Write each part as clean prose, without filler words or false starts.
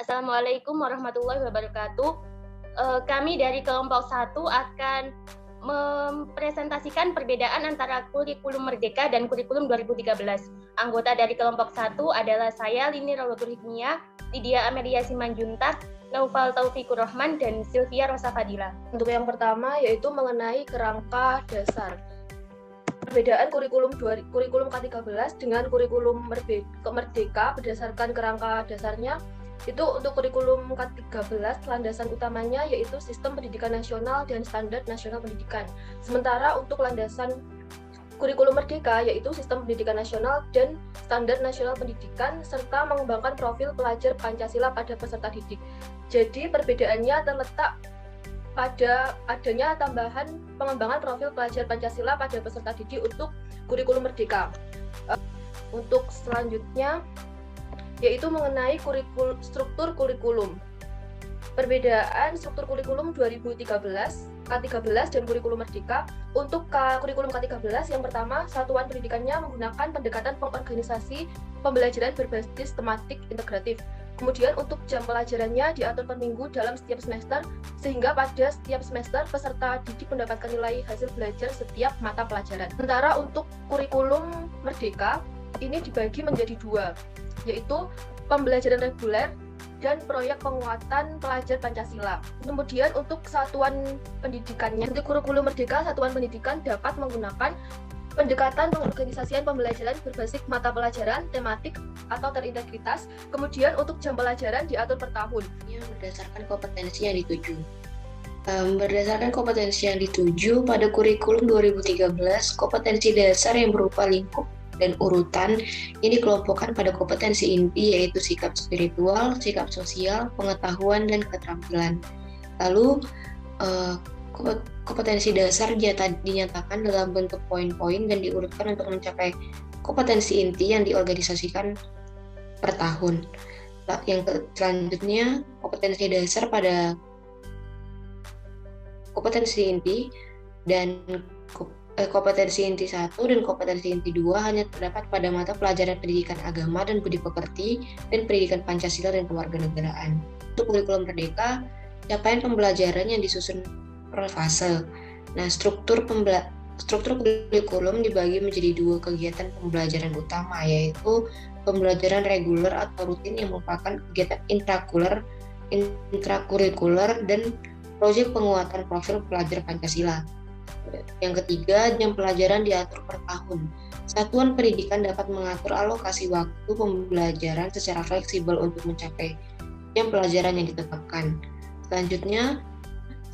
Assalamualaikum warahmatullahi wabarakatuh. Kami dari kelompok 1 akan mempresentasikan perbedaan antara kurikulum Merdeka dan kurikulum 2013. Anggota dari kelompok 1 adalah saya, Lini Rawlatul Hikmiyah, Lydia Amelia Simanjuntak, Naufal Taufikur Rahman, dan Sylvia Rosa Fadila. Untuk yang pertama yaitu mengenai kerangka dasar. Perbedaan kurikulum K13 dengan kurikulum Merdeka berdasarkan kerangka dasarnya itu untuk kurikulum K13 landasan utamanya yaitu sistem pendidikan nasional dan standar nasional pendidikan. Sementara untuk landasan kurikulum Merdeka yaitu sistem pendidikan nasional dan standar nasional pendidikan serta mengembangkan profil pelajar Pancasila pada peserta didik. Jadi perbedaannya terletak pada adanya tambahan pengembangan profil pelajar Pancasila pada peserta didik untuk kurikulum Merdeka. Untuk selanjutnya yaitu mengenai struktur kurikulum. Perbedaan struktur kurikulum 2013, K13 dan kurikulum Merdeka. Untuk kurikulum K13 yang pertama, satuan pendidikannya menggunakan pendekatan pengorganisasi pembelajaran berbasis tematik integratif. Kemudian untuk jam pelajarannya diatur per minggu dalam setiap semester, sehingga pada setiap semester peserta didik mendapatkan nilai hasil belajar setiap mata pelajaran. Sementara untuk kurikulum Merdeka, ini dibagi menjadi dua, yaitu pembelajaran reguler dan proyek penguatan pelajar Pancasila. Kemudian untuk satuan pendidikannya, untuk kurikulum Merdeka, satuan pendidikan dapat menggunakan pendekatan pengorganisasian pembelajaran berbasis mata pelajaran, tematik, atau terintegritas. Kemudian untuk jam pelajaran diatur per tahun. Berdasarkan kompetensi yang dituju. Berdasarkan kompetensi yang dituju, pada kurikulum 2013, kompetensi dasar yang berupa lingkup dan urutan yang dikelompokkan pada kompetensi inti yaitu sikap spiritual, sikap sosial, pengetahuan, dan keterampilan. Lalu, kompetensi dasar dinyatakan dalam bentuk poin-poin dan diurutkan untuk mencapai kompetensi inti yang diorganisasikan per tahun. Yang selanjutnya, kompetensi dasar pada kompetensi inti dan kompetensi inti 1 dan kompetensi inti 2 hanya terdapat pada mata pelajaran pendidikan agama dan budi pekerti dan pendidikan Pancasila dan kewarganegaraan. Untuk kurikulum Merdeka, capaian pembelajaran yang disusun per fase. Nah, struktur kurikulum dibagi menjadi dua kegiatan pembelajaran utama, yaitu pembelajaran reguler atau rutin yang merupakan kegiatan intrakurikuler dan proyek penguatan profil pelajar Pancasila. Yang ketiga, jam pelajaran diatur per tahun. Satuan pendidikan dapat mengatur alokasi waktu pembelajaran secara fleksibel untuk mencapai jam pelajaran yang ditetapkan. Selanjutnya,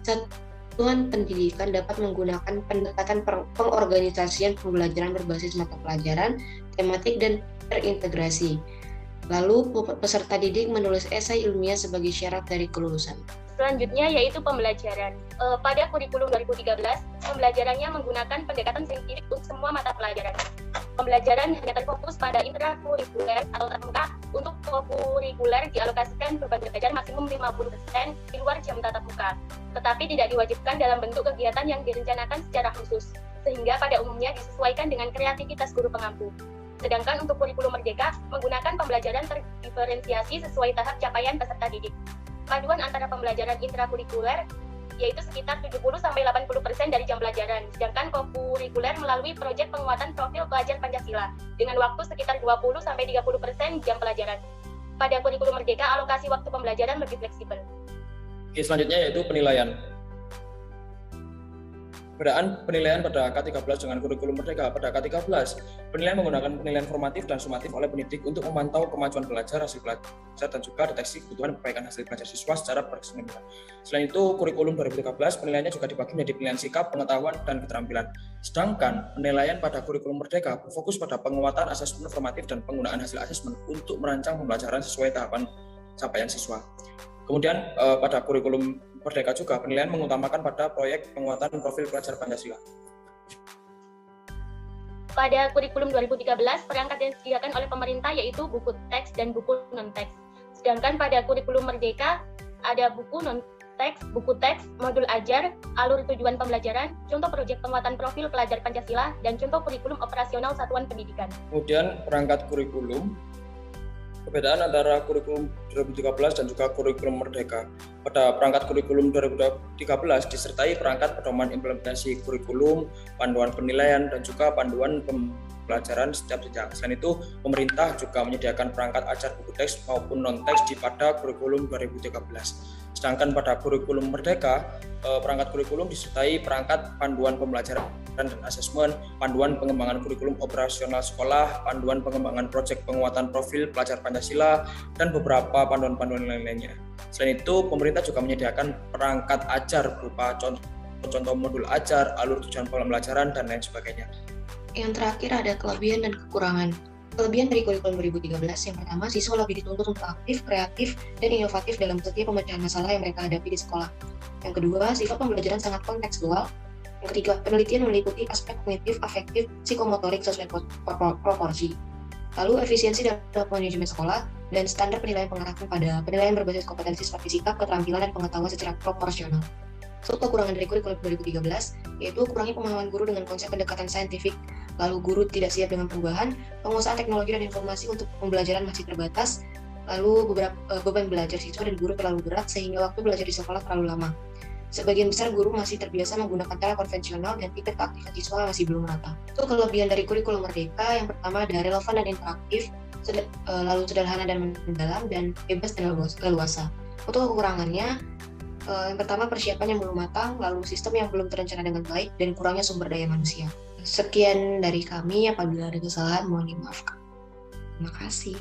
satuan pendidikan dapat menggunakan pendekatan pengorganisasian pembelajaran berbasis mata pelajaran, tematik, dan terintegrasi. Lalu, peserta didik menulis esai ilmiah sebagai syarat dari kelulusan. Selanjutnya yaitu pembelajaran. Pada kurikulum 2013, pembelajarannya menggunakan pendekatan saintifik untuk semua mata pelajaran. Pembelajaran hanya terfokus pada intrakurikuler atau tatap muka. Untuk kurikuler dialokasikan beban belajar maksimum 50% di luar jam tatap muka, tetapi tidak diwajibkan dalam bentuk kegiatan yang direncanakan secara khusus, sehingga pada umumnya disesuaikan dengan kreativitas guru pengampu. Sedangkan untuk kurikulum Merdeka menggunakan pembelajaran terdiferensiasi sesuai tahap capaian peserta didik. Paduan antara pembelajaran intrakurikuler yaitu sekitar 70-80% dari jam pelajaran, sedangkan kokurikuler melalui proyek penguatan profil pelajar Pancasila dengan waktu sekitar 20-30% jam pelajaran. Pada kurikulum Merdeka, alokasi waktu pembelajaran lebih fleksibel. Oke, selanjutnya yaitu penilaian. Perbedaan penilaian pada K13 dengan kurikulum Merdeka. Pada K13, penilaian menggunakan penilaian formatif dan sumatif oleh pendidik untuk memantau kemajuan belajar, hasil belajar, dan juga deteksi kebutuhan perbaikan hasil belajar siswa secara berkesinambungan. Selain itu, kurikulum 2013 penilaiannya juga dibagi menjadi penilaian sikap, pengetahuan, dan keterampilan. Sedangkan penilaian pada kurikulum Merdeka berfokus pada penguatan asesmen formatif dan penggunaan hasil asesmen untuk merancang pembelajaran sesuai tahapan capaian siswa. Kemudian pada kurikulum Merdeka juga penilaian mengutamakan pada proyek penguatan profil pelajar Pancasila. Pada kurikulum 2013, perangkat yang disediakan oleh pemerintah yaitu buku teks dan buku non-teks. Sedangkan pada kurikulum Merdeka ada buku non-teks, buku teks, modul ajar, alur tujuan pembelajaran, contoh proyek penguatan profil pelajar Pancasila, dan contoh kurikulum operasional satuan pendidikan. Kemudian perangkat kurikulum Perbedaan antara kurikulum 2013 dan juga kurikulum Merdeka. Pada perangkat kurikulum 2013 disertai perangkat pedoman implementasi kurikulum, panduan penilaian, dan juga panduan pembelajaran setiap jenjang. Selain itu, pemerintah juga menyediakan perangkat ajar buku teks maupun non-teks pada kurikulum 2013. Sedangkan pada kurikulum Merdeka, perangkat kurikulum disertai perangkat panduan pembelajaran dan asesmen, panduan pengembangan kurikulum operasional sekolah, panduan pengembangan proyek penguatan profil pelajar Pancasila, dan beberapa panduan-panduan lainnya. Selain itu, pemerintah juga menyediakan perangkat ajar berupa contoh modul ajar, alur tujuan pembelajaran, dan lain sebagainya. Yang terakhir ada kelebihan dan kekurangan. Kelebihan dari kurikulum 2013, yang pertama, siswa lebih dituntut untuk aktif, kreatif, dan inovatif dalam setiap pemecahan masalah yang mereka hadapi di sekolah. Yang kedua, sifat pembelajaran sangat kontekstual. Yang ketiga, penelitian meliputi aspek kognitif, afektif, psikomotorik sesuai proporsi. Lalu, efisiensi dalam manajemen sekolah dan standar penilaian pengarahkan pada penilaian berbasis kompetensi seperti sikap, keterampilan, dan pengetahuan secara proporsional. Kekurangan dari kurikulum 2013 yaitu kurangnya pemahaman guru dengan konsep pendekatan saintifik, lalu guru tidak siap dengan perubahan, penguasaan teknologi dan informasi untuk pembelajaran masih terbatas, lalu beban belajar siswa dan guru terlalu berat sehingga waktu belajar di sekolah terlalu lama. Sebagian besar guru masih terbiasa menggunakan cara konvensional dan tingkat keaktifan siswa masih belum merata. Itu kelebihan dari kurikulum Merdeka. Yang pertama ada relevan dan interaktif, lalu sederhana dan mendalam, dan bebas dan leluasa. Untuk kekurangannya, yang pertama persiapannya belum matang, lalu sistem yang belum terencana dengan baik, dan kurangnya sumber daya manusia. Sekian dari kami, apabila ada kesalahan mohon dimaafkan. Terima kasih.